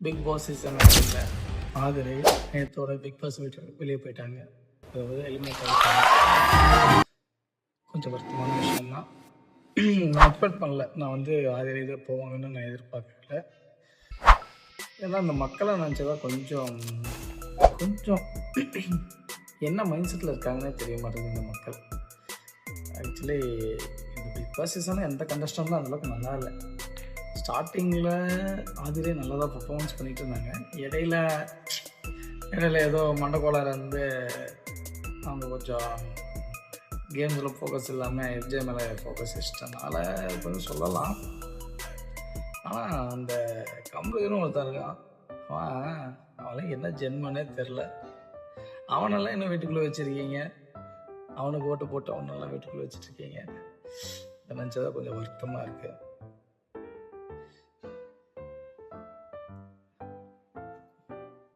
Big Boss season இல்லை Aathirai நேற்றோட big pass வெளியே போயிட்டாங்க. அதாவது எலிமினேட் ஆகிட்டாங்க. கொஞ்சம் வருத்தமான விஷயம்தான். நான் எக்ஸ்பெக்ட் பண்ணல. நான் வந்து ஆதிரை இதில் போவாங்கன்னு நான் எதிர்பார்க்கல. ஏன்னா அந்த மக்களை நினச்சதா கொஞ்சம் கொஞ்சம் என்ன மைண்ட் செட்டில் இருக்காங்கன்னே தெரிய மாட்டேங்குது இந்த மக்கள். ஆக்சுவலி இந்த பிக் பாஸ் சீசனில் எந்த கண்டஸ்டன்ட்டும் அந்தளவுக்கு நல்லா இல்லை. ஸ்டார்டிங்கில் ஆதிரே நல்லா தான் பர்ஃபார்மன்ஸ் பண்ணிகிட்டு இருந்தாங்க. இடையில ஏதோ மண்டக்கோளாறு வந்து அவங்க கொஞ்சம் கேம்ஸில் ஃபோக்கஸ் இல்லாமல் எஃப்ஜே மேலே ஃபோக்கஸ் வச்சிட்டனால கொஞ்சம் சொல்லலாம். ஆனால் அந்த கம்ப்ளீட்னு ஒருத்தர் இருக்கான், அவன் என்ன ஜென்மனே தெரில. அவனெல்லாம் இன்னும் வீட்டுக்குள்ளே வச்சுருக்கீங்க, அவனுக்கு ஓட்டு போட்டு அவனெல்லாம் வீட்டுக்குள்ளே வச்சுட்ருக்கீங்க. நினச்சதான் கொஞ்சம் வருத்தமாக இருக்குது.